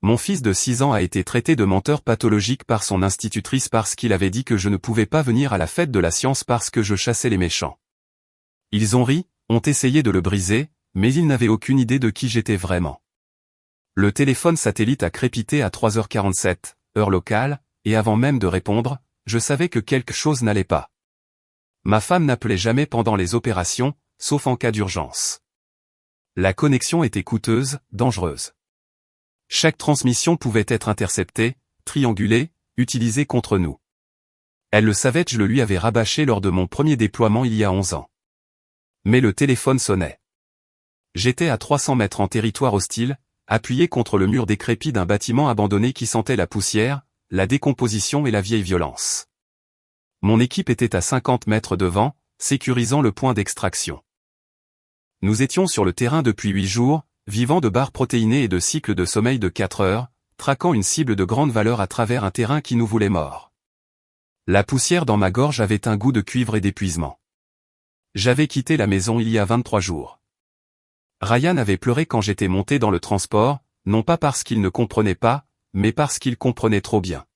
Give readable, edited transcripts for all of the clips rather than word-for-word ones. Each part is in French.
Mon fils de 6 ans a été traité de menteur pathologique par son institutrice parce qu'il avait dit que je ne pouvais pas venir à la fête de la science parce que je chassais les méchants. Ils ont ri, ont essayé de le briser, mais ils n'avaient aucune idée de qui j'étais vraiment. Le téléphone satellite a crépité à 3h47, heure locale, et avant même de répondre, je savais que quelque chose n'allait pas. Ma femme n'appelait jamais pendant les opérations, sauf en cas d'urgence. La connexion était coûteuse, dangereuse. Chaque transmission pouvait être interceptée, triangulée, utilisée contre nous. Elle le savait, je le lui avais rabâché lors de mon premier déploiement il y a 11 ans. Mais le téléphone sonnait. J'étais à 300 mètres en territoire hostile, appuyé contre le mur décrépit d'un bâtiment abandonné qui sentait la poussière, la décomposition et la vieille violence. Mon équipe était à 50 mètres devant, sécurisant le point d'extraction. Nous étions sur le terrain depuis 8 jours, vivant de barres protéinées et de cycles de sommeil de 4 heures, traquant une cible de grande valeur à travers un terrain qui nous voulait morts. La poussière dans ma gorge avait un goût de cuivre et d'épuisement. J'avais quitté la maison il y a 23 jours. Ryan avait pleuré quand j'étais monté dans le transport, non pas parce qu'il ne comprenait pas, mais parce qu'il comprenait trop bien.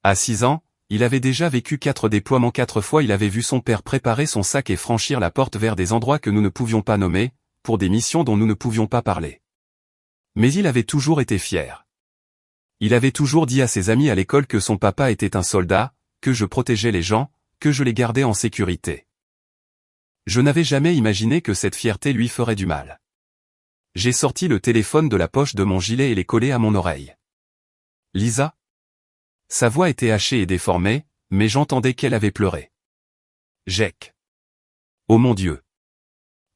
À 6 ans, il avait déjà vécu 4 déploiements 4 fois. Il avait vu son père préparer son sac et franchir la porte vers des endroits que nous ne pouvions pas nommer, pour des missions dont nous ne pouvions pas parler. Mais il avait toujours été fier. Il avait toujours dit à ses amis à l'école que son papa était un soldat, que je protégeais les gens, que je les gardais en sécurité. Je n'avais jamais imaginé que cette fierté lui ferait du mal. J'ai sorti le téléphone de la poche de mon gilet et l'ai collé à mon oreille. Lisa? Sa voix était hachée et déformée, mais j'entendais qu'elle avait pleuré. Jake. Oh mon Dieu.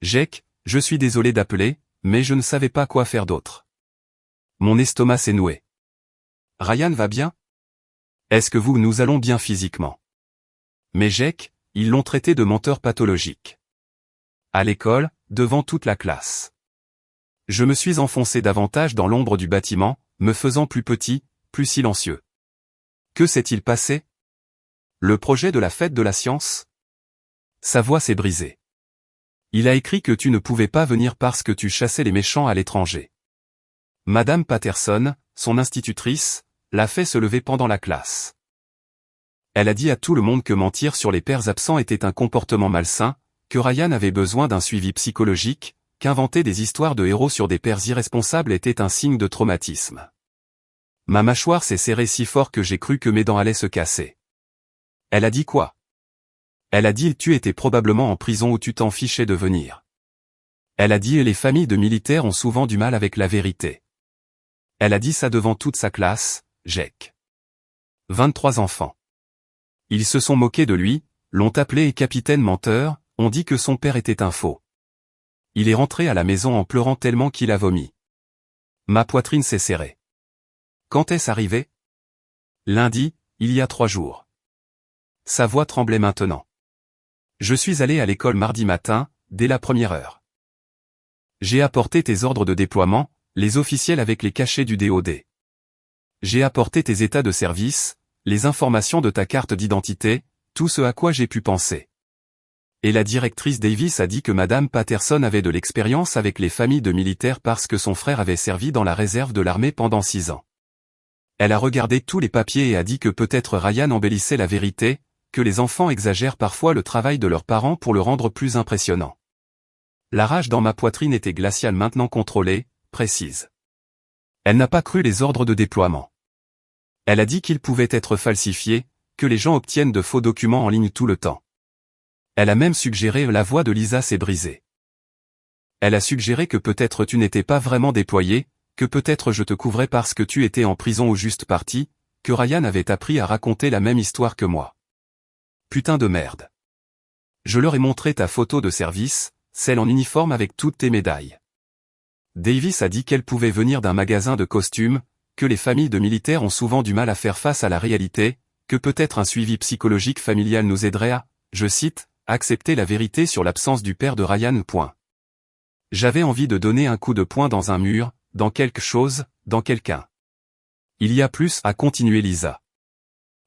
Jake, je suis désolé d'appeler, mais je ne savais pas quoi faire d'autre. Mon estomac s'est noué. Ryan va bien? Est-ce que nous allons bien physiquement? Mais Jake, ils l'ont traité de menteur pathologique. À l'école, devant toute la classe. Je me suis enfoncé davantage dans l'ombre du bâtiment, me faisant plus petit, plus silencieux. Que s'est-il passé? Le projet de la fête de la science? Sa voix s'est brisée. Il a écrit que tu ne pouvais pas venir parce que tu chassais les méchants à l'étranger. Madame Patterson, son institutrice, l'a fait se lever pendant la classe. Elle a dit à tout le monde que mentir sur les pères absents était un comportement malsain, que Ryan avait besoin d'un suivi psychologique, qu'inventer des histoires de héros sur des pères irresponsables était un signe de traumatisme. Ma mâchoire s'est serrée si fort que j'ai cru que mes dents allaient se casser. Elle a dit quoi? Elle a dit tu étais probablement en prison où tu t'en fichais de venir. Elle a dit les familles de militaires ont souvent du mal avec la vérité. Elle a dit ça devant toute sa classe, Jake. 23 enfants. Ils se sont moqués de lui, l'ont appelé capitaine menteur, ont dit que son père était un faux. Il est rentré à la maison en pleurant tellement qu'il a vomi. Ma poitrine s'est serrée. Quand est-ce arrivé? Lundi, il y a 3 jours. Sa voix tremblait maintenant. Je suis allé à l'école mardi matin, dès la première heure. J'ai apporté tes ordres de déploiement, les officiels avec les cachets du DOD. J'ai apporté tes états de service, les informations de ta carte d'identité, tout ce à quoi j'ai pu penser. Et la directrice Davis a dit que Madame Patterson avait de l'expérience avec les familles de militaires parce que son frère avait servi dans la réserve de l'armée pendant 6 ans. Elle a regardé tous les papiers et a dit que peut-être Ryan embellissait la vérité, que les enfants exagèrent parfois le travail de leurs parents pour le rendre plus impressionnant. La rage dans ma poitrine était glaciale maintenant contrôlée, précise. Elle n'a pas cru les ordres de déploiement. Elle a dit qu'ils pouvaient être falsifiés, que les gens obtiennent de faux documents en ligne tout le temps. Elle a même suggéré la voix de Lisa s'est brisée. Elle a suggéré que peut-être tu n'étais pas vraiment déployé, que peut-être je te couvrais parce que tu étais en prison ou juste parti, que Ryan avait appris à raconter la même histoire que moi. Putain de merde. Je leur ai montré ta photo de service, celle en uniforme avec toutes tes médailles. Davis a dit qu'elle pouvait venir d'un magasin de costumes, que les familles de militaires ont souvent du mal à faire face à la réalité, que peut-être un suivi psychologique familial nous aiderait à, je cite, accepter la vérité sur l'absence du père de Ryan. J'avais envie de donner un coup de poing dans un mur, dans quelque chose, dans quelqu'un. Il y a plus à continuer Lisa.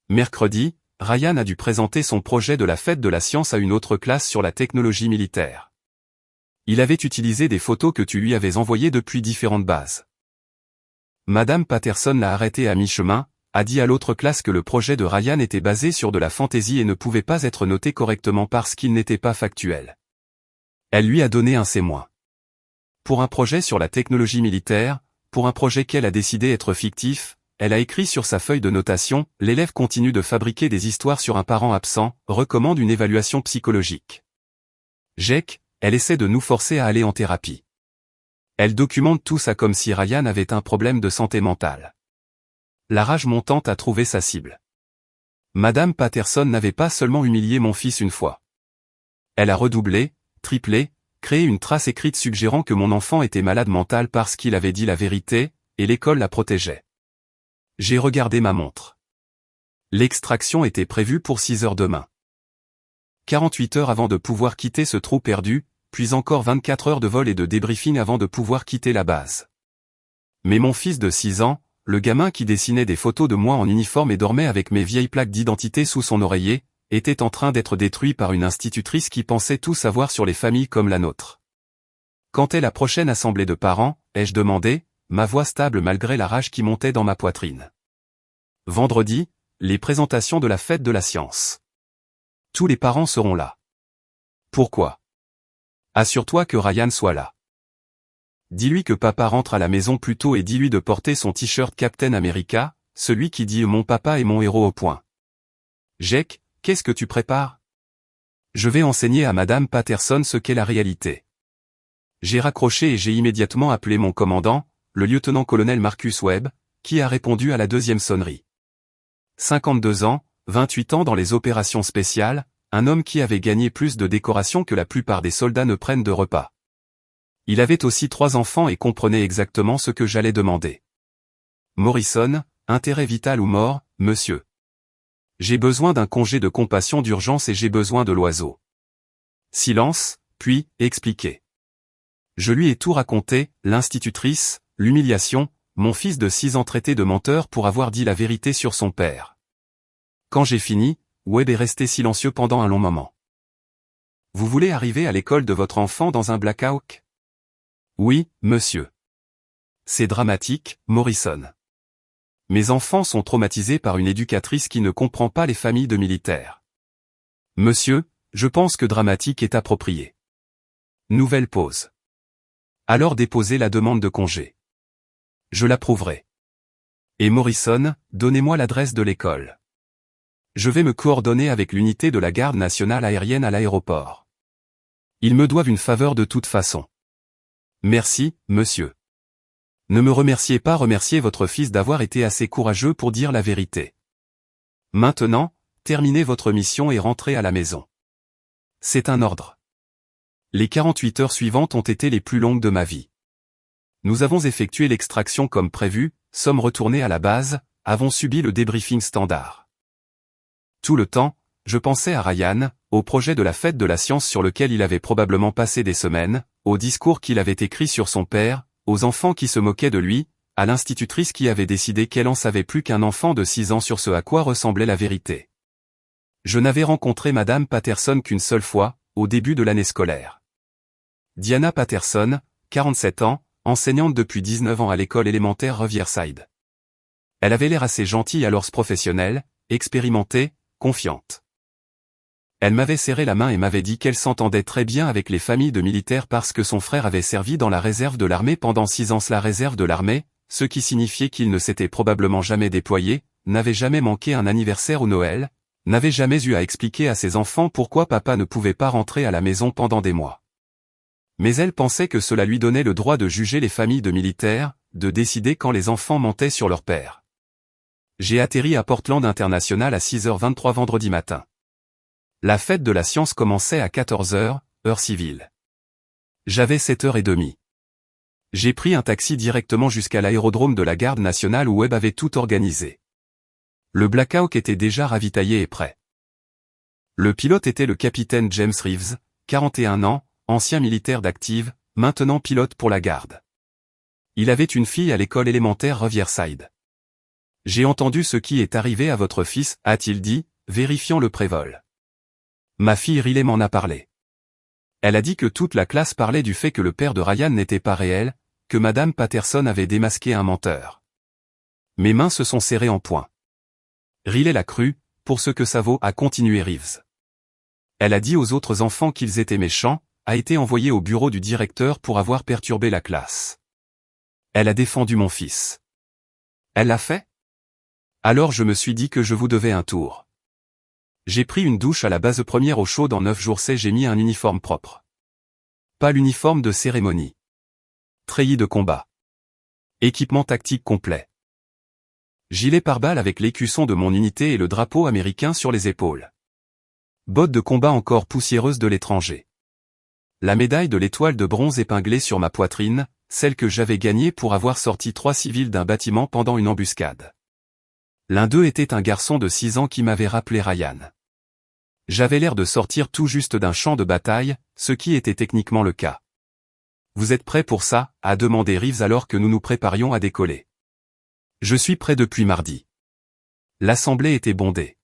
Mercredi, Ryan a dû présenter son projet de la fête de la science à une autre classe sur la technologie militaire. Il avait utilisé des photos que tu lui avais envoyées depuis différentes bases. Madame Patterson l'a arrêté à mi-chemin, a dit à l'autre classe que le projet de Ryan était basé sur de la fantaisie et ne pouvait pas être noté correctement parce qu'il n'était pas factuel. Elle lui a donné un C-. Pour un projet sur la technologie militaire, pour un projet qu'elle a décidé être fictif, elle a écrit sur sa feuille de notation « L'élève continue de fabriquer des histoires sur un parent absent, recommande une évaluation psychologique. » Jake, elle essaie de nous forcer à aller en thérapie. Elle documente tout ça comme si Ryan avait un problème de santé mentale. La rage montante a trouvé sa cible. Madame Patterson n'avait pas seulement humilié mon fils une fois. Elle a redoublé, triplé, créé une trace écrite suggérant que mon enfant était malade mental parce qu'il avait dit la vérité, et l'école la protégeait. J'ai regardé ma montre. L'extraction était prévue pour 6 heures demain. 48 heures avant de pouvoir quitter ce trou perdu, puis encore 24 heures de vol et de débriefing avant de pouvoir quitter la base. Mais mon fils de 6 ans, le gamin qui dessinait des photos de moi en uniforme et dormait avec mes vieilles plaques d'identité sous son oreiller, était en train d'être détruit par une institutrice qui pensait tout savoir sur les familles comme la nôtre. Quand est la prochaine assemblée de parents, ai-je demandé, ma voix stable malgré la rage qui montait dans ma poitrine. Vendredi, les présentations de la fête de la science. Tous les parents seront là. Pourquoi? Assure-toi que Ryan soit là. Dis-lui que papa rentre à la maison plus tôt et dis-lui de porter son t-shirt Captain America, celui qui dit « Mon papa est mon héros » au point. Jake, qu'est-ce que tu prépares? Je vais enseigner à Madame Patterson ce qu'est la réalité. J'ai raccroché et j'ai immédiatement appelé mon commandant, le lieutenant-colonel Marcus Webb, qui a répondu à la deuxième sonnerie. 52 ans, 28 ans dans les opérations spéciales, un homme qui avait gagné plus de décorations que la plupart des soldats ne prennent de repas. Il avait aussi 3 enfants et comprenait exactement ce que j'allais demander. Morrison, intérêt vital ou mort, monsieur. J'ai besoin d'un congé de compassion d'urgence et j'ai besoin de l'oiseau. Silence, puis, expliquer. Je lui ai tout raconté, l'institutrice, l'humiliation, mon fils de 6 ans traité de menteur pour avoir dit la vérité sur son père. Quand j'ai fini, Webb est resté silencieux pendant un long moment. Vous voulez arriver à l'école de votre enfant dans un blackout? Oui, monsieur. C'est dramatique, Morrison. Mes enfants sont traumatisés par une éducatrice qui ne comprend pas les familles de militaires. Monsieur, je pense que dramatique est approprié. Nouvelle pause. Alors déposez la demande de congé. Je l'approuverai. Et Morrison, donnez-moi l'adresse de l'école. Je vais me coordonner avec l'unité de la garde nationale aérienne à l'aéroport. Ils me doivent une faveur de toute façon. Merci, monsieur. Ne me remerciez pas, remerciez votre fils d'avoir été assez courageux pour dire la vérité. Maintenant, terminez votre mission et rentrez à la maison. C'est un ordre. Les 48 heures suivantes ont été les plus longues de ma vie. Nous avons effectué l'extraction comme prévu, sommes retournés à la base, avons subi le débriefing standard. Tout le temps, je pensais à Ryan, au projet de la fête de la science sur lequel il avait probablement passé des semaines, au discours qu'il avait écrit sur son père, aux enfants qui se moquaient de lui, à l'institutrice qui avait décidé qu'elle en savait plus qu'un enfant de 6 ans sur ce à quoi ressemblait la vérité. Je n'avais rencontré Madame Patterson qu'une seule fois, au début de l'année scolaire. Diana Patterson, 47 ans, enseignante depuis 19 ans à l'école élémentaire Riverside. Elle avait l'air assez gentille alors professionnelle, expérimentée, confiante. Elle m'avait serré la main et m'avait dit qu'elle s'entendait très bien avec les familles de militaires parce que son frère avait servi dans la réserve de l'armée pendant 6 ans. La réserve de l'armée, ce qui signifiait qu'il ne s'était probablement jamais déployé, n'avait jamais manqué un anniversaire ou Noël, n'avait jamais eu à expliquer à ses enfants pourquoi papa ne pouvait pas rentrer à la maison pendant des mois. Mais elle pensait que cela lui donnait le droit de juger les familles de militaires, de décider quand les enfants mentaient sur leur père. J'ai atterri à Portland International à 6h23 vendredi matin. La fête de la science commençait à 14h, heure civile. J'avais 7h30. J'ai pris un taxi directement jusqu'à l'aérodrome de la garde nationale où Webb avait tout organisé. Le Black Hawk était déjà ravitaillé et prêt. Le pilote était le capitaine James Reeves, 41 ans, ancien militaire d'active, maintenant pilote pour la garde. Il avait une fille à l'école élémentaire Riverside. J'ai entendu ce qui est arrivé à votre fils, a-t-il dit, vérifiant le prévol. Ma fille Riley m'en a parlé. Elle a dit que toute la classe parlait du fait que le père de Ryan n'était pas réel, que Madame Patterson avait démasqué un menteur. Mes mains se sont serrées en poing. Riley l'a cru, pour ce que ça vaut, a continué Reeves. Elle a dit aux autres enfants qu'ils étaient méchants, a été envoyée au bureau du directeur pour avoir perturbé la classe. Elle a défendu mon fils. Elle l'a fait? Alors je me suis dit que je vous devais un tour. J'ai pris une douche à la base première au chaud. Dans 9 jours j'ai mis un uniforme propre. Pas l'uniforme de cérémonie. Treillis de combat. Équipement tactique complet. Gilet pare-balles avec l'écusson de mon unité et le drapeau américain sur les épaules. Bottes de combat encore poussiéreuses de l'étranger. La médaille de l'étoile de bronze épinglée sur ma poitrine, celle que j'avais gagnée pour avoir sorti 3 civils d'un bâtiment pendant une embuscade. L'un d'eux était un garçon de 6 ans qui m'avait rappelé Ryan. J'avais l'air de sortir tout juste d'un champ de bataille, ce qui était techniquement le cas. Vous êtes prêts pour ça? A demandé Reeves alors que nous nous préparions à décoller. Je suis prêt depuis mardi. L'assemblée était bondée.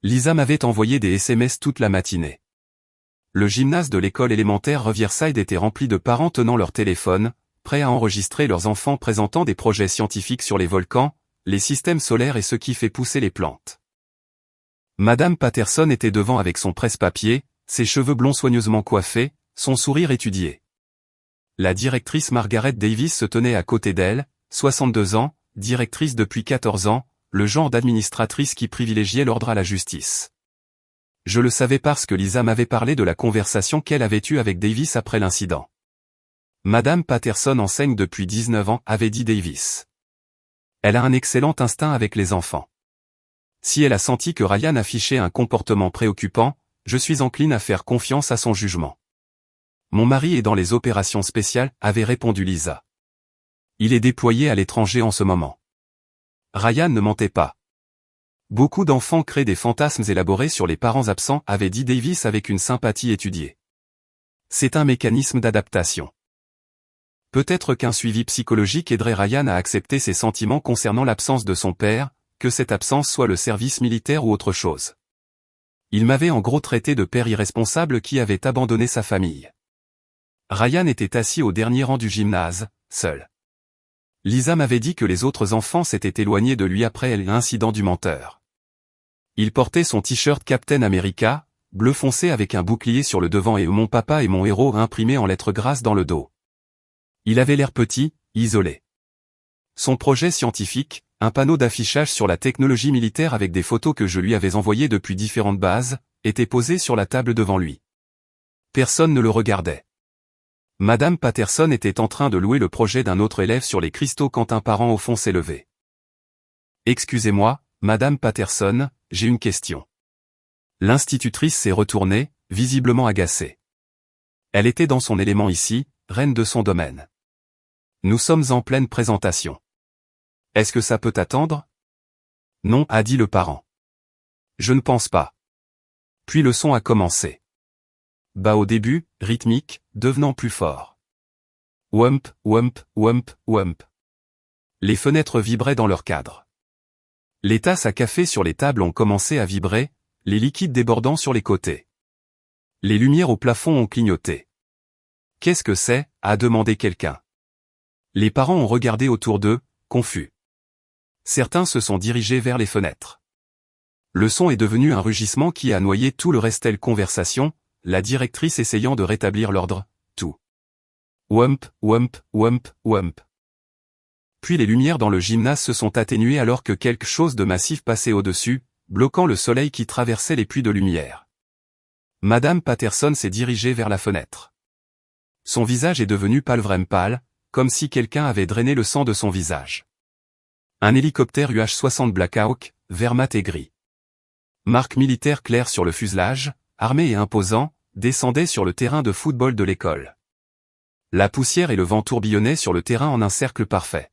Lisa m'avait envoyé des SMS toute la matinée. Le gymnase de l'école élémentaire Riverside était rempli de parents tenant leur téléphone, prêts à enregistrer leurs enfants présentant des projets scientifiques sur les volcans, les systèmes solaires et ce qui fait pousser les plantes. Madame Patterson était devant avec son presse-papier, ses cheveux blonds soigneusement coiffés, son sourire étudié. La directrice Margaret Davis se tenait à côté d'elle, 62 ans, directrice depuis 14 ans, le genre d'administratrice qui privilégiait l'ordre à la justice. Je le savais parce que Lisa m'avait parlé de la conversation qu'elle avait eue avec Davis après l'incident. Madame Patterson enseigne depuis 19 ans, avait dit Davis. Elle a un excellent instinct avec les enfants. Si elle a senti que Ryan affichait un comportement préoccupant, je suis encline à faire confiance à son jugement. Mon mari est dans les opérations spéciales, avait répondu Lisa. Il est déployé à l'étranger en ce moment. Ryan ne mentait pas. Beaucoup d'enfants créent des fantasmes élaborés sur les parents absents, avait dit Davis avec une sympathie étudiée. C'est un mécanisme d'adaptation. Peut-être qu'un suivi psychologique aiderait Ryan à accepter ses sentiments concernant l'absence de son père, que cette absence soit le service militaire ou autre chose. Il m'avait en gros traité de père irresponsable qui avait abandonné sa famille. Ryan était assis au dernier rang du gymnase, seul. Lisa m'avait dit que les autres enfants s'étaient éloignés de lui après l'incident du menteur. Il portait son t-shirt Captain America, bleu foncé avec un bouclier sur le devant et mon papa et mon héros imprimé en lettres grasses dans le dos. Il avait l'air petit, isolé. Son projet scientifique, un panneau d'affichage sur la technologie militaire avec des photos que je lui avais envoyées depuis différentes bases, était posé sur la table devant lui. Personne ne le regardait. Madame Patterson était en train de louer le projet d'un autre élève sur les cristaux quand un parent au fond s'est levé. Excusez-moi, Madame Patterson, j'ai une question. L'institutrice s'est retournée, visiblement agacée. Elle était dans son élément ici, reine de son domaine. Nous sommes en pleine présentation. Est-ce que ça peut attendre? Non, a dit le parent. Je ne pense pas. Puis le son a commencé. Bas au début, rythmique, devenant plus fort. Whump, whump, whump, whump. Les fenêtres vibraient dans leur cadre. Les tasses à café sur les tables ont commencé à vibrer, les liquides débordant sur les côtés. Les lumières au plafond ont clignoté. Qu'est-ce que c'est? A demandé quelqu'un. Les parents ont regardé autour d'eux, confus. Certains se sont dirigés vers les fenêtres. Le son est devenu un rugissement qui a noyé tout le reste. Telle conversation, la directrice essayant de rétablir l'ordre, tout. Whump, whump, whump, whump. Puis les lumières dans le gymnase se sont atténuées alors que quelque chose de massif passait au-dessus, bloquant le soleil qui traversait les puits de lumière. Madame Patterson s'est dirigée vers la fenêtre. Son visage est devenu pâle, vraiment pâle, comme si quelqu'un avait drainé le sang de son visage. Un hélicoptère UH-60 Black Hawk, vert mat et gris. Marque militaire claire sur le fuselage, armé et imposant, descendait sur le terrain de football de l'école. La poussière et le vent tourbillonnaient sur le terrain en un cercle parfait.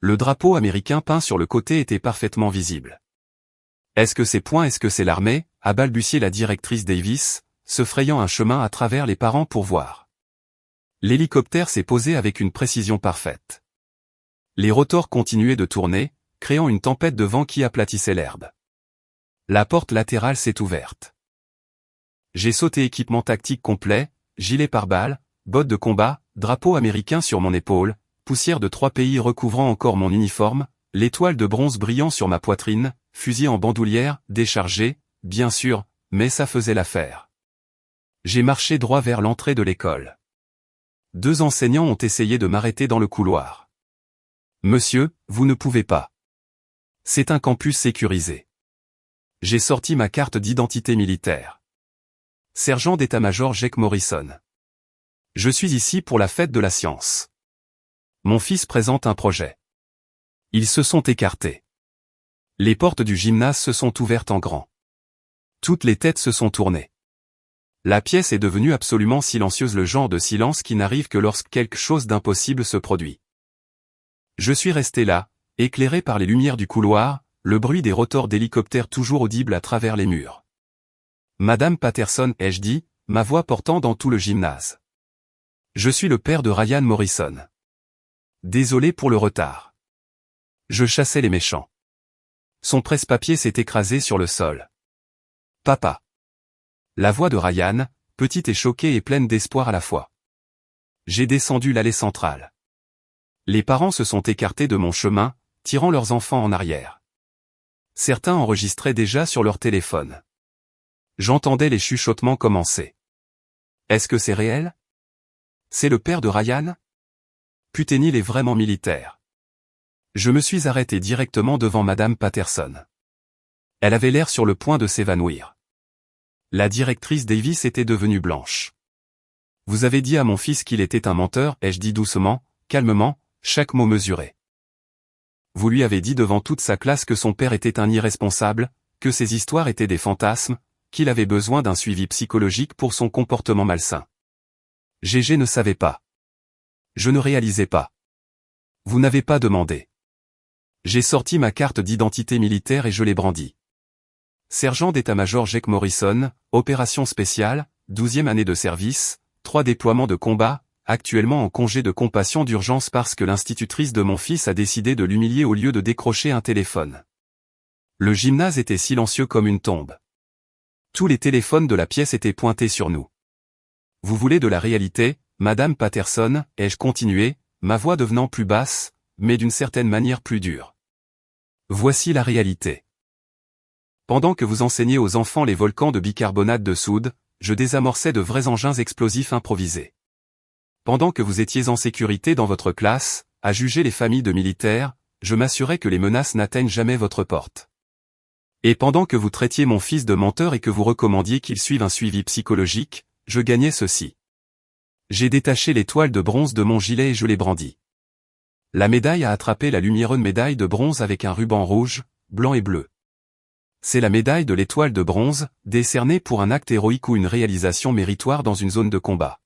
Le drapeau américain peint sur le côté était parfaitement visible. Est-ce que c'est point? Est-ce que c'est l'armée? A balbutié la directrice Davis, se frayant un chemin à travers les parents pour voir. L'hélicoptère s'est posé avec une précision parfaite. Les rotors continuaient de tourner, créant une tempête de vent qui aplatissait l'herbe. La porte latérale s'est ouverte. J'ai sauté équipement tactique complet, gilet pare-balles, bottes de combat, drapeau américain sur mon épaule, poussière de 3 pays recouvrant encore mon uniforme, l'étoile de bronze brillant sur ma poitrine, fusil en bandoulière, déchargé, bien sûr, mais ça faisait l'affaire. J'ai marché droit vers l'entrée de l'école. 2 enseignants ont essayé de m'arrêter dans le couloir. Monsieur, vous ne pouvez pas. C'est un campus sécurisé. J'ai sorti ma carte d'identité militaire. Sergent d'état-major Jake Morrison. Je suis ici pour la fête de la science. Mon fils présente un projet. Ils se sont écartés. Les portes du gymnase se sont ouvertes en grand. Toutes les têtes se sont tournées. La pièce est devenue absolument silencieuse, le genre de silence qui n'arrive que lorsque quelque chose d'impossible se produit. Je suis resté là, éclairé par les lumières du couloir, le bruit des rotors d'hélicoptères toujours audible à travers les murs. Madame Patterson, ai-je dit, ma voix portant dans tout le gymnase. Je suis le père de Ryan Morrison. Désolé pour le retard. Je chassais les méchants. Son presse-papier s'est écrasé sur le sol. Papa. La voix de Ryan, petite et choquée et pleine d'espoir à la fois. J'ai descendu l'allée centrale. Les parents se sont écartés de mon chemin, tirant leurs enfants en arrière. Certains enregistraient déjà sur leur téléphone. J'entendais les chuchotements commencer. Est-ce que c'est réel? C'est le père de Ryan? Puténil est vraiment militaire. Je me suis arrêté directement devant Madame Patterson. Elle avait l'air sur le point de s'évanouir. La directrice Davis était devenue blanche. Vous avez dit à mon fils qu'il était un menteur, ai-je dit doucement, calmement, chaque mot mesuré. Vous lui avez dit devant toute sa classe que son père était un irresponsable, que ses histoires étaient des fantasmes, qu'il avait besoin d'un suivi psychologique pour son comportement malsain. Gégé ne savait pas. Je ne réalisais pas. Vous n'avez pas demandé. J'ai sorti ma carte d'identité militaire et je l'ai brandie. Sergent d'état-major Jake Morrison, opération spéciale, 12e année de service, 3 déploiements de combat, actuellement en congé de compassion d'urgence parce que l'institutrice de mon fils a décidé de l'humilier au lieu de décrocher un téléphone. Le gymnase était silencieux comme une tombe. Tous les téléphones de la pièce étaient pointés sur nous. Vous voulez de la réalité, Madame Patterson, ai-je continué, ma voix devenant plus basse, mais d'une certaine manière plus dure. Voici la réalité. Pendant que vous enseignez aux enfants les volcans de bicarbonate de soude, je désamorçais de vrais engins explosifs improvisés. Pendant que vous étiez en sécurité dans votre classe, à juger les familles de militaires, je m'assurais que les menaces n'atteignent jamais votre porte. Et pendant que vous traitiez mon fils de menteur et que vous recommandiez qu'il suive un suivi psychologique, je gagnais ceci. J'ai détaché l'étoile de bronze de mon gilet et je l'ai brandie. La médaille a attrapé la lumiéreuse médaille de bronze avec un ruban rouge, blanc et bleu. C'est la médaille de l'étoile de bronze, décernée pour un acte héroïque ou une réalisation méritoire dans une zone de combat.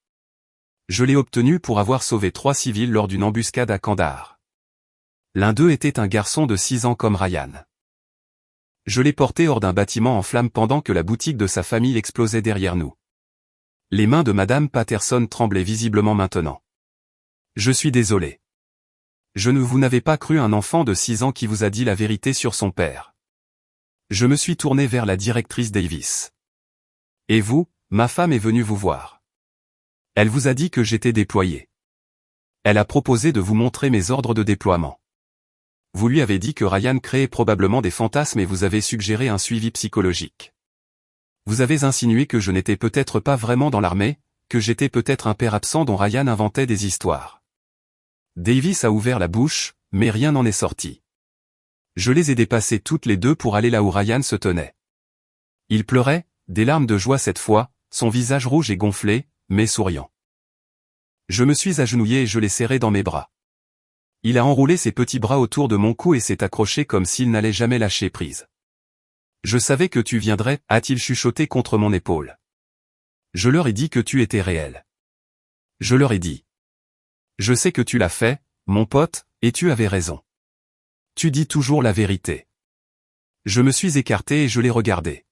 Je l'ai obtenue pour avoir sauvé 3 civils lors d'une embuscade à Kandahar. L'un d'eux était un garçon de 6 ans comme Ryan. Je l'ai porté hors d'un bâtiment en flammes pendant que la boutique de sa famille explosait derrière nous. Les mains de Madame Patterson tremblaient visiblement maintenant. Je suis désolé. Vous n'avez pas cru un enfant de 6 ans qui vous a dit la vérité sur son père. Je me suis tourné vers la directrice Davis. Et vous, ma femme est venue vous voir. Elle vous a dit que j'étais déployé. Elle a proposé de vous montrer mes ordres de déploiement. Vous lui avez dit que Ryan créait probablement des fantasmes et vous avez suggéré un suivi psychologique. Vous avez insinué que je n'étais peut-être pas vraiment dans l'armée, que j'étais peut-être un père absent dont Ryan inventait des histoires. Davis a ouvert la bouche, mais rien n'en est sorti. Je les ai dépassées toutes les deux pour aller là où Ryan se tenait. Il pleurait, des larmes de joie cette fois, son visage rouge et gonflé, mais souriant. Je me suis agenouillé et je l'ai serré dans mes bras. Il a enroulé ses petits bras autour de mon cou et s'est accroché comme s'il n'allait jamais lâcher prise. Je savais que tu viendrais, a-t-il chuchoté contre mon épaule. Je leur ai dit que tu étais réel. Je leur ai dit. Je sais que tu l'as fait, mon pote, et tu avais raison. Tu dis toujours la vérité. Je me suis écarté et je l'ai regardé.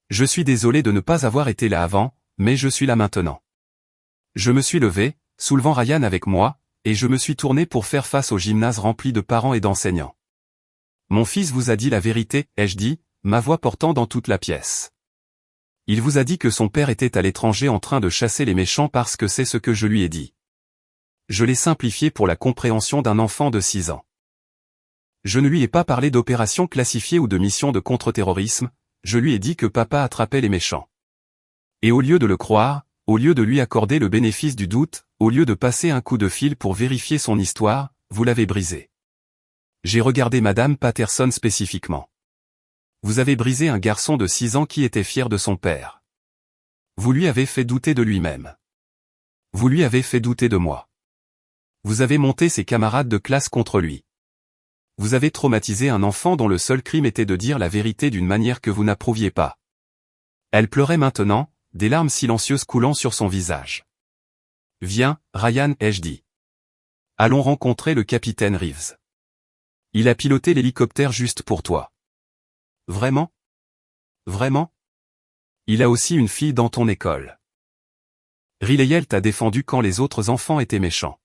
Je suis désolé de ne pas avoir été là avant, mais je suis là maintenant. Je me suis levé, soulevant Ryan avec moi, et je me suis tourné pour faire face au gymnase rempli de parents et d'enseignants. Mon fils vous a dit la vérité, ai-je dit, ma voix portant dans toute la pièce. Il vous a dit que son père était à l'étranger en train de chasser les méchants parce que c'est ce que je lui ai dit. Je l'ai simplifié pour la compréhension d'un enfant de 6 ans. Je ne lui ai pas parlé d'opération classifiée ou de mission de contre-terrorisme, je lui ai dit que papa attrapait les méchants. Et au lieu de le croire, au lieu de lui accorder le bénéfice du doute, au lieu de passer un coup de fil pour vérifier son histoire, vous l'avez brisé. J'ai regardé Madame Patterson spécifiquement. Vous avez brisé un garçon de 6 ans qui était fier de son père. Vous lui avez fait douter de lui-même. Vous lui avez fait douter de moi. Vous avez monté ses camarades de classe contre lui. Vous avez traumatisé un enfant dont le seul crime était de dire la vérité d'une manière que vous n'approuviez pas. Elle pleurait maintenant, des larmes silencieuses coulant sur son visage. Viens, Ryan, ai-je dit. Allons rencontrer le capitaine Reeves. Il a piloté l'hélicoptère juste pour toi. Vraiment? Vraiment? Il a aussi une fille dans ton école. Riley t'a défendu quand les autres enfants étaient méchants.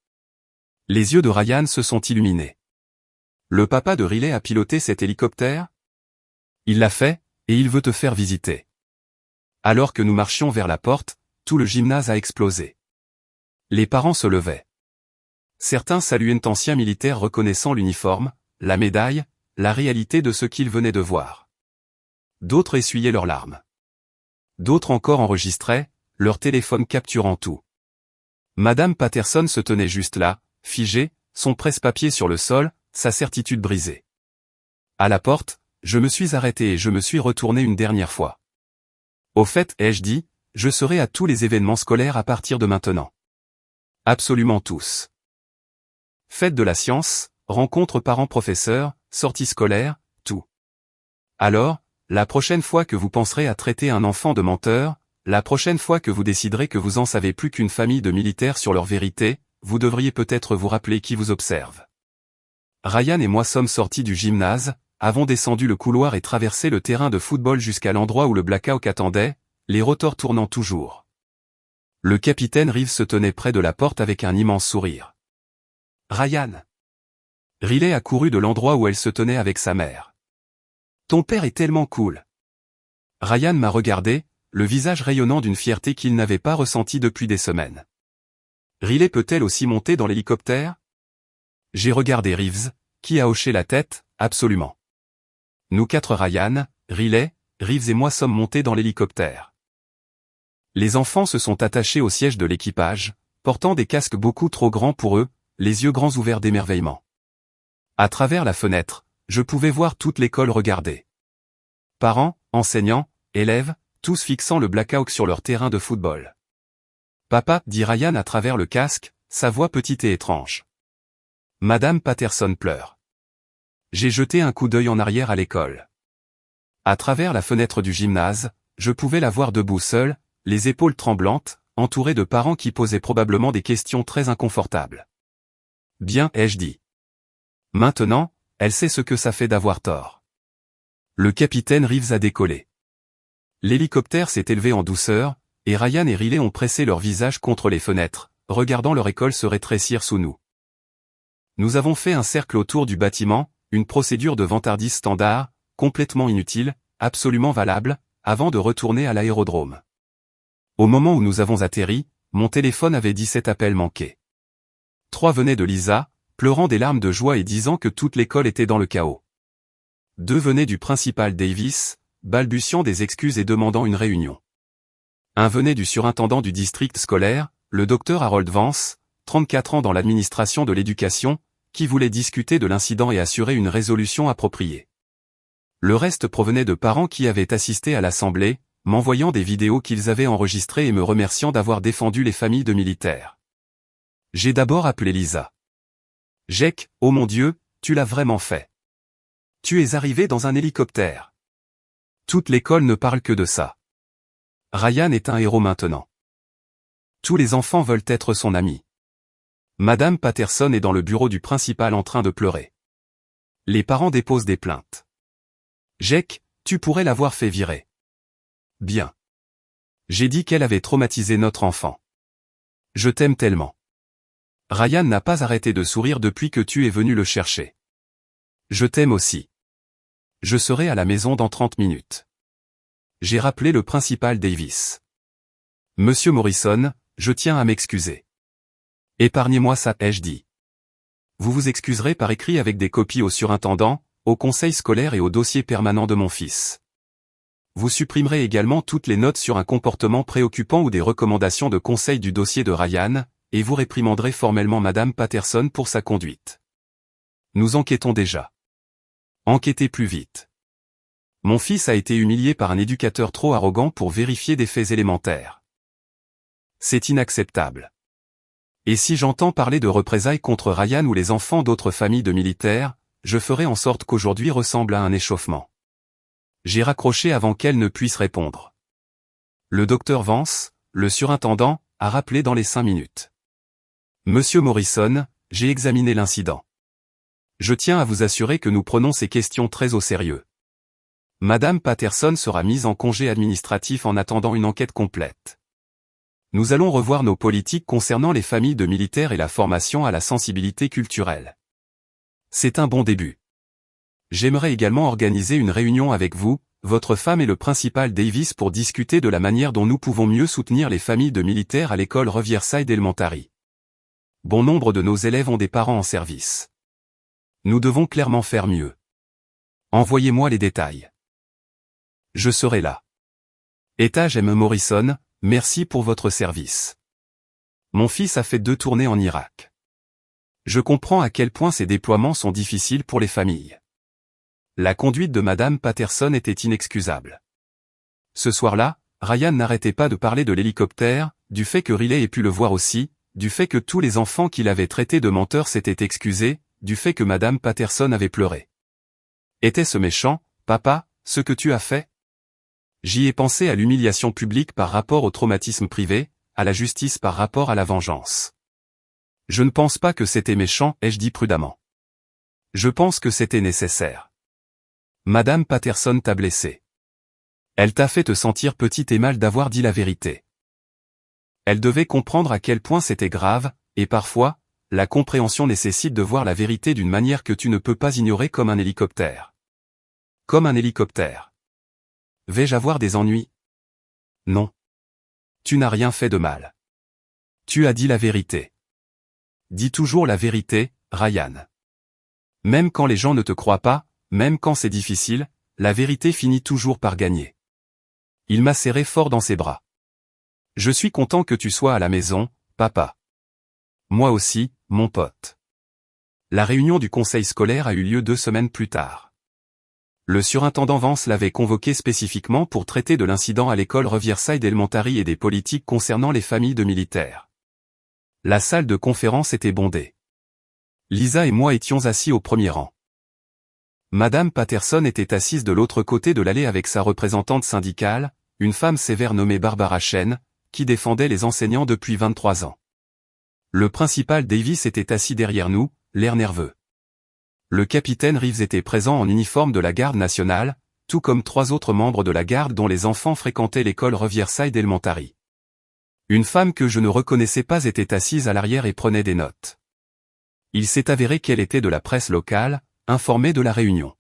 Les yeux de Ryan se sont illuminés. Le papa de Riley a piloté cet hélicoptère? Il l'a fait, et il veut te faire visiter. Alors que nous marchions vers la porte, tout le gymnase a explosé. Les parents se levaient. Certains saluaient un ancien militaire reconnaissant l'uniforme, la médaille, la réalité de ce qu'ils venaient de voir. D'autres essuyaient leurs larmes. D'autres encore enregistraient, leur téléphone capturant tout. Madame Patterson se tenait juste là, figée, son presse-papier sur le sol, sa certitude brisée. À la porte, je me suis arrêté et je me suis retourné une dernière fois. Au fait, ai-je dit, je serai à tous les événements scolaires à partir de maintenant. Absolument tous. Fête de la science, rencontre parents-professeurs, sortie scolaire, tout. Alors, la prochaine fois que vous penserez à traiter un enfant de menteur, la prochaine fois que vous déciderez que vous en savez plus qu'une famille de militaires sur leur vérité, vous devriez peut-être vous rappeler qui vous observe. Ryan et moi sommes sortis du gymnase, avons descendu le couloir et traversé le terrain de football jusqu'à l'endroit où le blackout attendait, les rotors tournant toujours. Le capitaine Reeves se tenait près de la porte avec un immense sourire. Ryan. Riley a couru de l'endroit où elle se tenait avec sa mère. Ton père est tellement cool. Ryan m'a regardé, le visage rayonnant d'une fierté qu'il n'avait pas ressentie depuis des semaines. Riley peut-elle aussi monter dans l'hélicoptère? J'ai regardé Reeves, qui a hoché la tête, absolument. Nous 4 Ryan, Riley, Reeves et moi sommes montés dans l'hélicoptère. Les enfants se sont attachés au siège de l'équipage, portant des casques beaucoup trop grands pour eux, les yeux grands ouverts d'émerveillement. À travers la fenêtre, je pouvais voir toute l'école regarder. Parents, enseignants, élèves, tous fixant le blackout sur leur terrain de football. Papa, dit Ryan à travers le casque, sa voix petite et étrange. Madame Patterson pleure. J'ai jeté un coup d'œil en arrière à l'école. À travers la fenêtre du gymnase, je pouvais la voir debout seule, les épaules tremblantes, entourée de parents qui posaient probablement des questions très inconfortables. Bien, ai-je dit. Maintenant, elle sait ce que ça fait d'avoir tort. Le capitaine Reeves a décollé. L'hélicoptère s'est élevé en douceur, et Ryan et Riley ont pressé leur visage contre les fenêtres, regardant leur école se rétrécir sous nous. Nous avons fait un cercle autour du bâtiment, une procédure de vantardise standard, complètement inutile, absolument valable, avant de retourner à l'aérodrome. Au moment où nous avons atterri, mon téléphone avait 17 appels manqués. 3 venaient de Lisa, pleurant des larmes de joie et disant que toute l'école était dans le chaos. 2 venaient du principal Davis, balbutiant des excuses et demandant une réunion. 1 venait du surintendant du district scolaire, le docteur Harold Vance, 34 ans dans l'administration de l'éducation, qui voulait discuter de l'incident et assurer une résolution appropriée. Le reste provenait de parents qui avaient assisté à l'assemblée, m'envoyant des vidéos qu'ils avaient enregistrées et me remerciant d'avoir défendu les familles de militaires. J'ai d'abord appelé Lisa. Jake, oh mon Dieu, tu l'as vraiment fait. Tu es arrivé dans un hélicoptère. Toute l'école ne parle que de ça. Ryan est un héros maintenant. Tous les enfants veulent être son ami. Madame Patterson est dans le bureau du principal en train de pleurer. Les parents déposent des plaintes. Jake, tu pourrais l'avoir fait virer. Bien. J'ai dit qu'elle avait traumatisé notre enfant. Je t'aime tellement. Ryan n'a pas arrêté de sourire depuis que tu es venu le chercher. Je t'aime aussi. Je serai à la maison dans 30 minutes. J'ai rappelé le principal Davis. Monsieur Morrison, je tiens à m'excuser. Épargnez-moi ça, ai-je dit. Vous vous excuserez par écrit avec des copies au surintendant, au conseil scolaire et au dossier permanent de mon fils. Vous supprimerez également toutes les notes sur un comportement préoccupant ou des recommandations de conseil du dossier de Ryan, et vous réprimanderez formellement Madame Patterson pour sa conduite. Nous enquêtons déjà. Enquêtez plus vite. Mon fils a été humilié par un éducateur trop arrogant pour vérifier des faits élémentaires. C'est inacceptable. Et si j'entends parler de représailles contre Ryan ou les enfants d'autres familles de militaires, je ferai en sorte qu'aujourd'hui ressemble à un échauffement. J'ai raccroché avant qu'elle ne puisse répondre. Le docteur Vance, le surintendant, a rappelé dans les 5 minutes. Monsieur Morrison, j'ai examiné l'incident. Je tiens à vous assurer que nous prenons ces questions très au sérieux. Madame Patterson sera mise en congé administratif en attendant une enquête complète. Nous allons revoir nos politiques concernant les familles de militaires et la formation à la sensibilité culturelle. C'est un bon début. J'aimerais également organiser une réunion avec vous, votre femme et le principal Davis pour discuter de la manière dont nous pouvons mieux soutenir les familles de militaires à l'école Riverside Elementary. Bon nombre de nos élèves ont des parents en service. Nous devons clairement faire mieux. Envoyez-moi les détails. Je serai là. Étage M. Morrison, merci pour votre service. Mon fils a fait 2 tournées en Irak. Je comprends à quel point ces déploiements sont difficiles pour les familles. La conduite de Madame Patterson était inexcusable. Ce soir-là, Ryan n'arrêtait pas de parler de l'hélicoptère, du fait que Riley ait pu le voir aussi, du fait que tous les enfants qu'il avait traités de menteurs s'étaient excusés, du fait que Madame Patterson avait pleuré. Était-ce méchant, papa, ce que tu as fait? J'y ai pensé à l'humiliation publique par rapport au traumatisme privé, à la justice par rapport à la vengeance. Je ne pense pas que c'était méchant, ai-je dit prudemment. Je pense que c'était nécessaire. Madame Patterson t'a blessé. Elle t'a fait te sentir petite et mal d'avoir dit la vérité. Elle devait comprendre à quel point c'était grave, et parfois, la compréhension nécessite de voir la vérité d'une manière que tu ne peux pas ignorer comme un hélicoptère. Comme un hélicoptère. Vais-je avoir des ennuis? Non. Tu n'as rien fait de mal. Tu as dit la vérité. Dis toujours la vérité, Ryan. Même quand les gens ne te croient pas, même quand c'est difficile, la vérité finit toujours par gagner. Il m'a serré fort dans ses bras. Je suis content que tu sois à la maison, papa. Moi aussi, mon pote. La réunion du conseil scolaire a eu lieu 2 semaines plus tard. Le surintendant Vance l'avait convoqué spécifiquement pour traiter de l'incident à l'école Riverside Elementary et des politiques concernant les familles de militaires. La salle de conférence était bondée. Lisa et moi étions assis au premier rang. Madame Patterson était assise de l'autre côté de l'allée avec sa représentante syndicale, une femme sévère nommée Barbara Chen, qui défendait les enseignants depuis 23 ans. Le principal Davis était assis derrière nous, l'air nerveux. Le capitaine Reeves était présent en uniforme de la garde nationale, tout comme 3 autres membres de la garde dont les enfants fréquentaient l'école Riverside Elementary. Une femme que je ne reconnaissais pas était assise à l'arrière et prenait des notes. Il s'est avéré qu'elle était de la presse locale, informée de la réunion.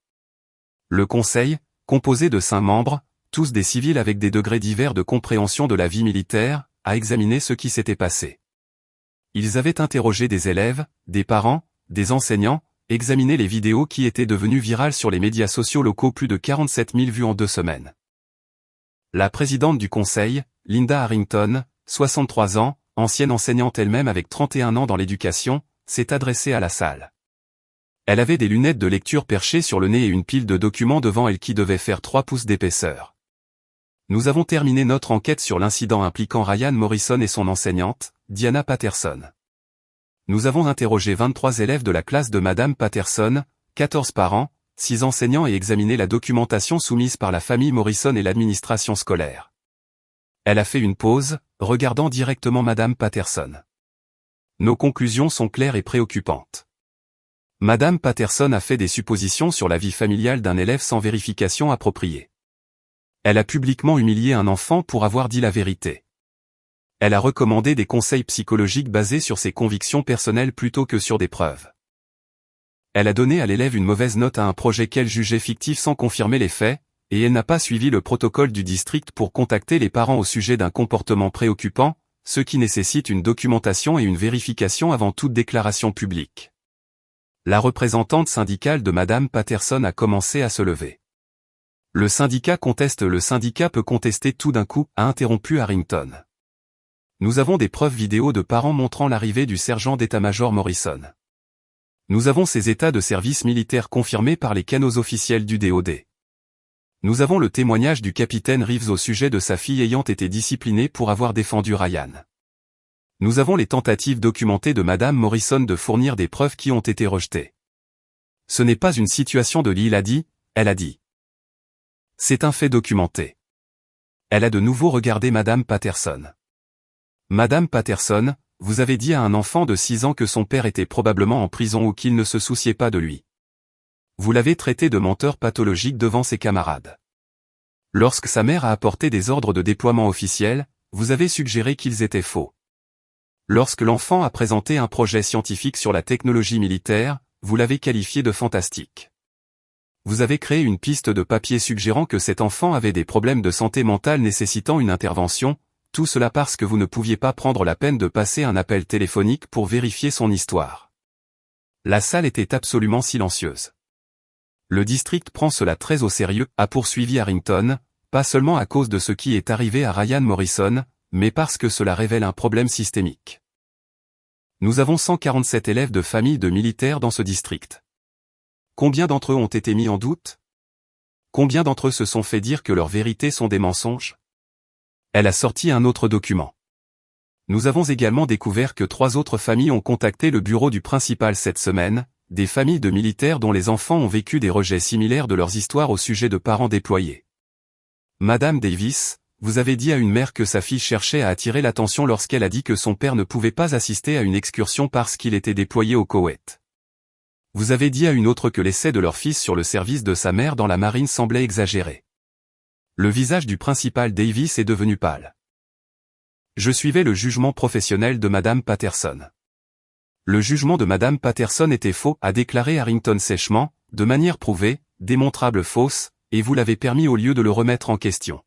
Le conseil, composé de 5 membres, tous des civils avec des degrés divers de compréhension de la vie militaire, a examiné ce qui s'était passé. Ils avaient interrogé des élèves, des parents, des enseignants, examiner les vidéos qui étaient devenues virales sur les médias sociaux locaux, plus de 47 000 vues en 2 semaines. La présidente du conseil, Linda Harrington, 63 ans, ancienne enseignante elle-même avec 31 ans dans l'éducation, s'est adressée à la salle. Elle avait des lunettes de lecture perchées sur le nez et une pile de documents devant elle qui devait faire 3 pouces d'épaisseur. Nous avons terminé notre enquête sur l'incident impliquant Ryan Morrison et son enseignante, Diana Patterson. Nous avons interrogé 23 élèves de la classe de Madame Patterson, 14 parents, 6 enseignants et examiné la documentation soumise par la famille Morrison et l'administration scolaire. Elle a fait une pause, regardant directement Madame Patterson. Nos conclusions sont claires et préoccupantes. Madame Patterson a fait des suppositions sur la vie familiale d'un élève sans vérification appropriée. Elle a publiquement humilié un enfant pour avoir dit la vérité. Elle a recommandé des conseils psychologiques basés sur ses convictions personnelles plutôt que sur des preuves. Elle a donné à l'élève une mauvaise note à un projet qu'elle jugeait fictif sans confirmer les faits, et elle n'a pas suivi le protocole du district pour contacter les parents au sujet d'un comportement préoccupant, ce qui nécessite une documentation et une vérification avant toute déclaration publique. La représentante syndicale de Madame Patterson a commencé à se lever. Le syndicat conteste. Le syndicat peut contester tout d'un coup, a interrompu Harrington. Nous avons des preuves vidéo de parents montrant l'arrivée du sergent d'état-major Morrison. Nous avons ces états de service militaire confirmés par les canaux officiels du DoD. Nous avons le témoignage du capitaine Reeves au sujet de sa fille ayant été disciplinée pour avoir défendu Ryan. Nous avons les tentatives documentées de Madame Morrison de fournir des preuves qui ont été rejetées. Ce n'est pas une situation de l'île a dit, elle a dit. C'est un fait documenté. Elle a de nouveau regardé Madame Patterson. Madame Patterson, vous avez dit à un enfant de 6 ans que son père était probablement en prison ou qu'il ne se souciait pas de lui. Vous l'avez traité de menteur pathologique devant ses camarades. Lorsque sa mère a apporté des ordres de déploiement officiels, vous avez suggéré qu'ils étaient faux. Lorsque l'enfant a présenté un projet scientifique sur la technologie militaire, vous l'avez qualifié de fantastique. Vous avez créé une piste de papier suggérant que cet enfant avait des problèmes de santé mentale nécessitant une intervention, tout cela parce que vous ne pouviez pas prendre la peine de passer un appel téléphonique pour vérifier son histoire. La salle était absolument silencieuse. Le district prend cela très au sérieux, a poursuivi Harrington, pas seulement à cause de ce qui est arrivé à Ryan Morrison, mais parce que cela révèle un problème systémique. Nous avons 147 élèves de familles de militaires dans ce district. Combien d'entre eux ont été mis en doute? Combien d'entre eux se sont fait dire que leurs vérités sont des mensonges? Elle a sorti un autre document. Nous avons également découvert que 3 autres familles ont contacté le bureau du principal cette semaine, des familles de militaires dont les enfants ont vécu des rejets similaires de leurs histoires au sujet de parents déployés. Madame Davis, vous avez dit à une mère que sa fille cherchait à attirer l'attention lorsqu'elle a dit que son père ne pouvait pas assister à une excursion parce qu'il était déployé au Koweït. Vous avez dit à une autre que l'essai de leur fils sur le service de sa mère dans la marine semblait exagéré. Le visage du principal Davis est devenu pâle. Je suivais le jugement professionnel de Madame Patterson. Le jugement de Madame Patterson était faux, a déclaré Harrington sèchement, de manière prouvée, démontrable fausse, et vous l'avez permis au lieu de le remettre en question.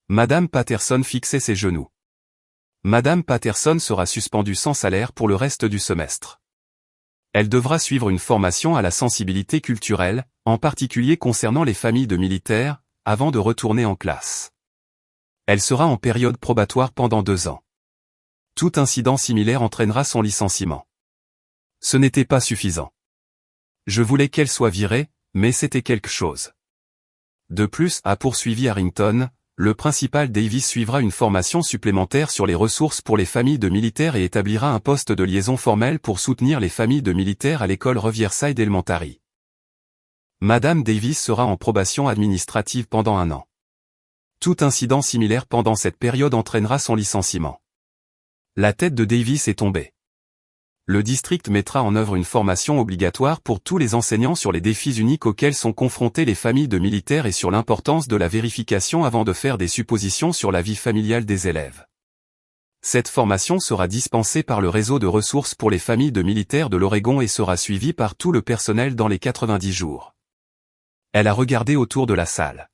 Madame Patterson fixait ses genoux. Madame Patterson sera suspendue sans salaire pour le reste du semestre. Elle devra suivre une formation à la sensibilité culturelle, en particulier concernant les familles de militaires, avant de retourner en classe. Elle sera en période probatoire pendant 2 ans. Tout incident similaire entraînera son licenciement. Ce n'était pas suffisant. Je voulais qu'elle soit virée, mais c'était quelque chose. De plus, a poursuivi Harrington, le principal Davis suivra une formation supplémentaire sur les ressources pour les familles de militaires et établira un poste de liaison formel pour soutenir les familles de militaires à l'école Riverside Elementary. Madame Davis sera en probation administrative pendant 1 an. Tout incident similaire pendant cette période entraînera son licenciement. La tête de Davis est tombée. Le district mettra en œuvre une formation obligatoire pour tous les enseignants sur les défis uniques auxquels sont confrontées les familles de militaires et sur l'importance de la vérification avant de faire des suppositions sur la vie familiale des élèves. Cette formation sera dispensée par le réseau de ressources pour les familles de militaires de l'Oregon et sera suivie par tout le personnel dans les 90 jours. Elle a regardé autour de la salle.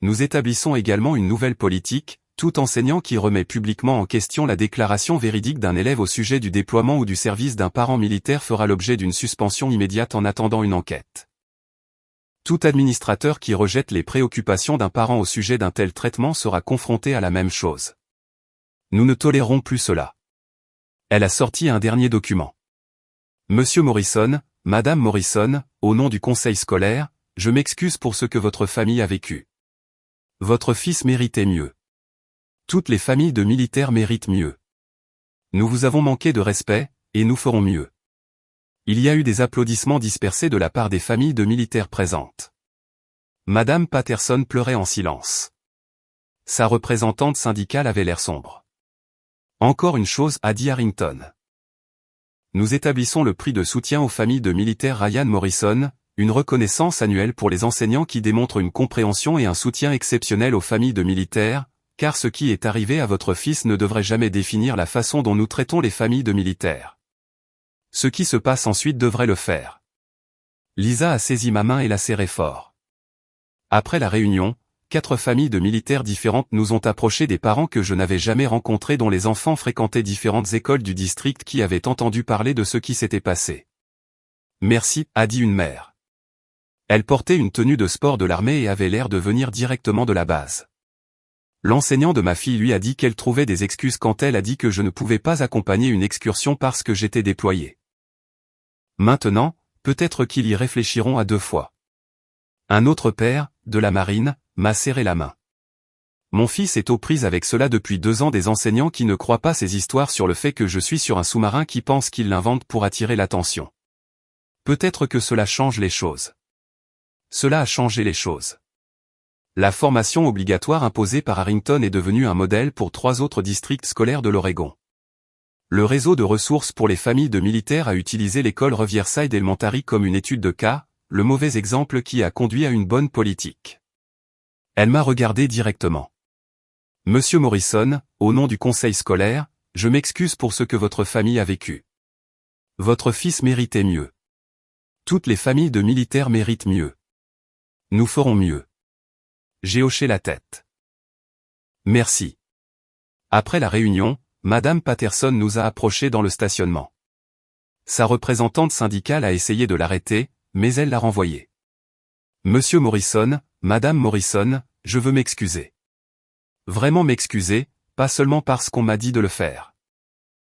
Nous établissons également une nouvelle politique. Tout enseignant qui remet publiquement en question la déclaration véridique d'un élève au sujet du déploiement ou du service d'un parent militaire fera l'objet d'une suspension immédiate en attendant une enquête. Tout administrateur qui rejette les préoccupations d'un parent au sujet d'un tel traitement sera confronté à la même chose. Nous ne tolérons plus cela. Elle a sorti un dernier document. Monsieur Morrison, Madame Morrison, au nom du conseil scolaire, je m'excuse pour ce que votre famille a vécu. Votre fils méritait mieux. Toutes les familles de militaires méritent mieux. Nous vous avons manqué de respect, et nous ferons mieux. Il y a eu des applaudissements dispersés de la part des familles de militaires présentes. Madame Patterson pleurait en silence. Sa représentante syndicale avait l'air sombre. Encore une chose, a dit Harrington. Nous établissons le prix de soutien aux familles de militaires Ryan Morrison, une reconnaissance annuelle pour les enseignants qui démontrent une compréhension et un soutien exceptionnel aux familles de militaires, car ce qui est arrivé à votre fils ne devrait jamais définir la façon dont nous traitons les familles de militaires. Ce qui se passe ensuite devrait le faire. Lisa a saisi ma main et l'a serrée fort. Après la réunion, 4 familles de militaires différentes nous ont approché des parents que je n'avais jamais rencontrés dont les enfants fréquentaient différentes écoles du district qui avaient entendu parler de ce qui s'était passé. Merci, a dit une mère. Elle portait une tenue de sport de l'armée et avait l'air de venir directement de la base. L'enseignant de ma fille lui a dit qu'elle trouvait des excuses quand elle a dit que je ne pouvais pas accompagner une excursion parce que j'étais déployé. Maintenant, peut-être qu'ils y réfléchiront à 2 fois. Un autre père, de la marine, m'a serré la main. Mon fils est aux prises avec cela depuis 2 ans, des enseignants qui ne croient pas ces histoires sur le fait que je suis sur un sous-marin, qui pensent qu'ils l'inventent pour attirer l'attention. Peut-être que cela change les choses. Cela a changé les choses. La formation obligatoire imposée par Harrington est devenue un modèle pour 3 autres districts scolaires de l'Oregon. Le réseau de ressources pour les familles de militaires a utilisé l'école Riverside Elementary comme une étude de cas, le mauvais exemple qui a conduit à une bonne politique. Elle m'a regardé directement. Monsieur Morrison, au nom du conseil scolaire, je m'excuse pour ce que votre famille a vécu. Votre fils méritait mieux. Toutes les familles de militaires méritent mieux. Nous ferons mieux. J'ai hoché la tête. Merci. Après la réunion, Madame Patterson nous a approchés dans le stationnement. Sa représentante syndicale a essayé de l'arrêter, mais elle l'a renvoyé. Monsieur Morrison, Madame Morrison, je veux m'excuser. Vraiment m'excuser, pas seulement parce qu'on m'a dit de le faire.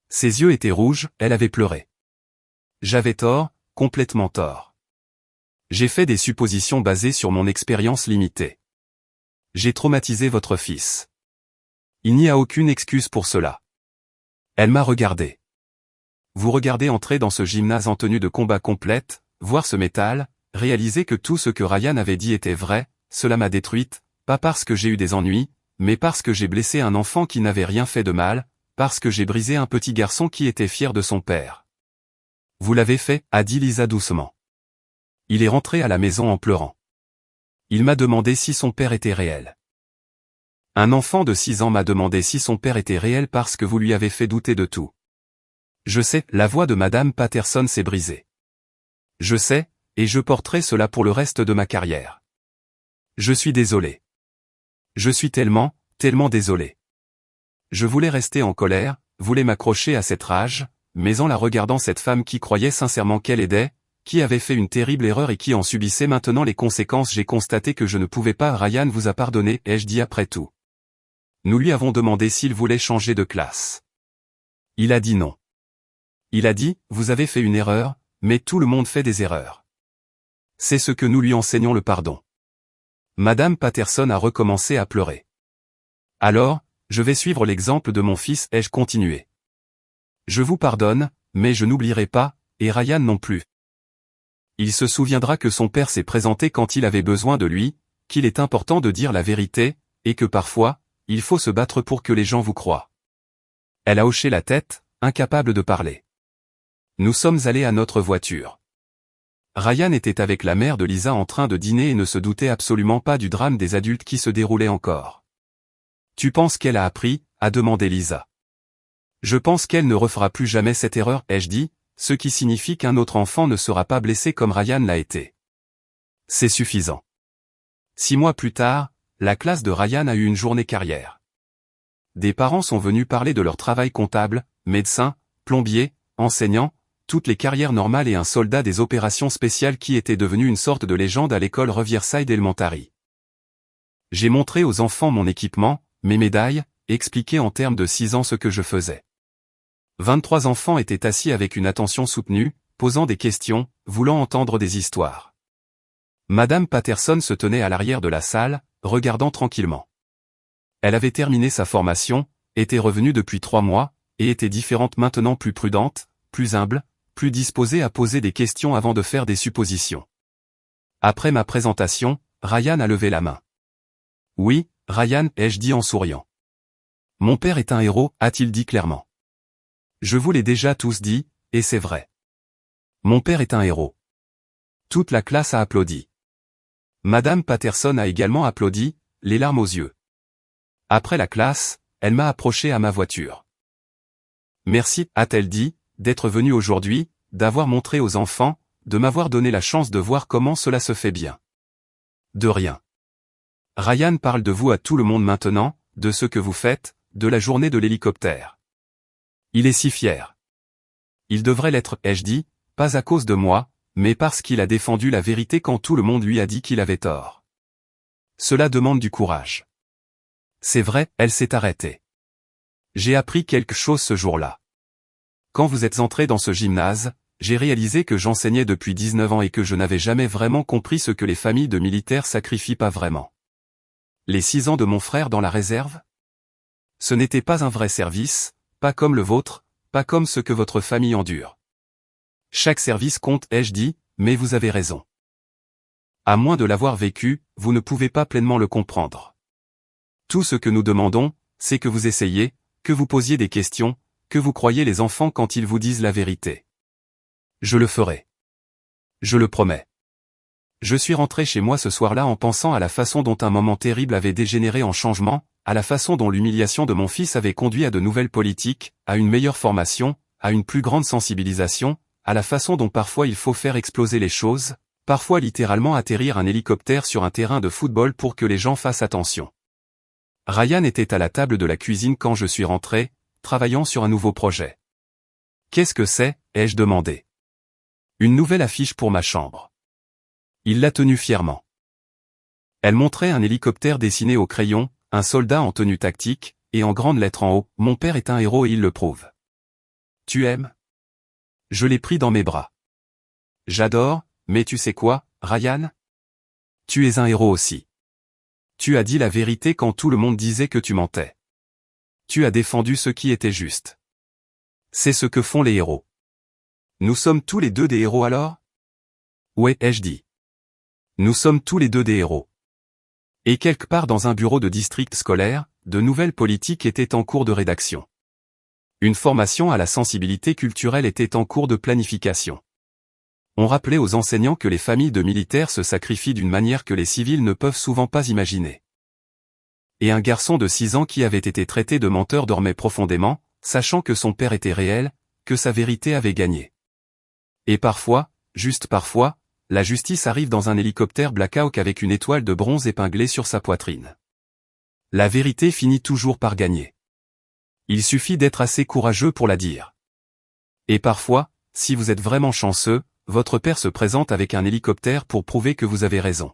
Ses yeux étaient rouges, elle avait pleuré. J'avais tort, complètement tort. J'ai fait des suppositions basées sur mon expérience limitée. J'ai traumatisé votre fils. Il n'y a aucune excuse pour cela. Elle m'a regardé. Vous regardez entrer dans ce gymnase en tenue de combat complète, voir ce métal, réaliser que tout ce que Ryan avait dit était vrai, cela m'a détruite, pas parce que j'ai eu des ennuis, mais parce que j'ai blessé un enfant qui n'avait rien fait de mal, parce que j'ai brisé un petit garçon qui était fier de son père. Vous l'avez fait, a dit Lisa doucement. Il est rentré à la maison en pleurant. Il m'a demandé si son père était réel. Un enfant de 6 ans m'a demandé si son père était réel parce que vous lui avez fait douter de tout. Je sais, la voix de Madame Patterson s'est brisée. Je sais, et je porterai cela pour le reste de ma carrière. Je suis désolé. Je suis tellement, tellement désolé. Je voulais rester en colère, voulais m'accrocher à cette rage, mais en la regardant, cette femme qui croyait sincèrement qu'elle aidait, qui avait fait une terrible erreur et qui en subissait maintenant les conséquences, j'ai constaté que je ne pouvais pas. Ryan vous a pardonné, ai-je dit après tout. Nous lui avons demandé s'il voulait changer de classe. Il a dit non. Il a dit, vous avez fait une erreur, mais tout le monde fait des erreurs. C'est ce que nous lui enseignons, le pardon. Madame Patterson a recommencé à pleurer. Alors, je vais suivre l'exemple de mon fils, ai-je continué. Je vous pardonne, mais je n'oublierai pas, et Ryan non plus. Il se souviendra que son père s'est présenté quand il avait besoin de lui, qu'il est important de dire la vérité, et que parfois, il faut se battre pour que les gens vous croient. Elle a hoché la tête, incapable de parler. Nous sommes allés à notre voiture. Ryan était avec la mère de Lisa en train de dîner et ne se doutait absolument pas du drame des adultes qui se déroulait encore. Tu penses qu'elle a appris, a demandé Lisa. Je pense qu'elle ne refera plus jamais cette erreur, ai-je dit, ce qui signifie qu'un autre enfant ne sera pas blessé comme Ryan l'a été. C'est suffisant. 6 mois plus tard, la classe de Ryan a eu une journée carrière. Des parents sont venus parler de leur travail: comptable, médecin, plombier, enseignant, toutes les carrières normales, et un soldat des opérations spéciales qui était devenu une sorte de légende à l'école Riverside Elementary. J'ai montré aux enfants mon équipement, mes médailles, et expliqué en termes de 6 ans ce que je faisais. 23 enfants étaient assis avec une attention soutenue, posant des questions, voulant entendre des histoires. Madame Patterson se tenait à l'arrière de la salle, regardant tranquillement. Elle avait terminé sa formation, était revenue depuis 3 mois, et était différente maintenant, plus prudente, plus humble, plus disposée à poser des questions avant de faire des suppositions. Après ma présentation, Ryan a levé la main. Oui, Ryan, ai-je dit en souriant. Mon père est un héros, a-t-il dit clairement. Je vous l'ai déjà tous dit, et c'est vrai. Mon père est un héros. Toute la classe a applaudi. Madame Patterson a également applaudi, les larmes aux yeux. Après la classe, elle m'a approché à ma voiture. Merci, a-t-elle dit, d'être venue aujourd'hui, d'avoir montré aux enfants, de m'avoir donné la chance de voir comment cela se fait bien. De rien. Ryan parle de vous à tout le monde maintenant, de ce que vous faites, de la journée de l'hélicoptère. Il est si fier. Il devrait l'être, ai-je dit, pas à cause de moi, mais parce qu'il a défendu la vérité quand tout le monde lui a dit qu'il avait tort. Cela demande du courage. C'est vrai, elle s'est arrêtée. J'ai appris quelque chose ce jour-là. Quand vous êtes entré dans ce gymnase, j'ai réalisé que j'enseignais depuis 19 ans et que je n'avais jamais vraiment compris ce que les familles de militaires sacrifient pas vraiment. Les 6 ans de mon frère dans la réserve? Ce n'était pas un vrai service, pas comme le vôtre, pas comme ce que votre famille endure. Chaque service compte, ai-je dit, mais vous avez raison. À moins de l'avoir vécu, vous ne pouvez pas pleinement le comprendre. Tout ce que nous demandons, c'est que vous essayiez, que vous posiez des questions, que vous croyiez les enfants quand ils vous disent la vérité. Je le ferai. Je le promets. Je suis rentré chez moi ce soir-là en pensant à la façon dont un moment terrible avait dégénéré en changement, à la façon dont l'humiliation de mon fils avait conduit à de nouvelles politiques, à une meilleure formation, à une plus grande sensibilisation, à la façon dont parfois il faut faire exploser les choses, parfois littéralement atterrir un hélicoptère sur un terrain de football pour que les gens fassent attention. Ryan était à la table de la cuisine quand je suis rentré, travaillant sur un nouveau projet. « Qu'est-ce que c'est ?» ai-je demandé. « Une nouvelle affiche pour ma chambre. » Il l'a tenue fièrement. Elle montrait un hélicoptère dessiné au crayon, un soldat en tenue tactique, et en grandes lettres en haut, « Mon père est un héros et il le prouve. » Tu aimes? Je l'ai pris dans mes bras. J'adore, mais tu sais quoi, Ryan? Tu es un héros aussi. Tu as dit la vérité quand tout le monde disait que tu mentais. Tu as défendu ce qui était juste. C'est ce que font les héros. Nous sommes tous les deux des héros alors? Ouais, ai-je dit. Nous sommes tous les deux des héros. Et quelque part dans un bureau de district scolaire, de nouvelles politiques étaient en cours de rédaction. Une formation à la sensibilité culturelle était en cours de planification. On rappelait aux enseignants que les familles de militaires se sacrifient d'une manière que les civils ne peuvent souvent pas imaginer. Et un garçon de 6 ans qui avait été traité de menteur dormait profondément, sachant que son père était réel, que sa vérité avait gagné. Et parfois, juste parfois, la justice arrive dans un hélicoptère Black Hawk avec une étoile de bronze épinglée sur sa poitrine. La vérité finit toujours par gagner. Il suffit d'être assez courageux pour la dire. Et parfois, si vous êtes vraiment chanceux, votre père se présente avec un hélicoptère pour prouver que vous avez raison.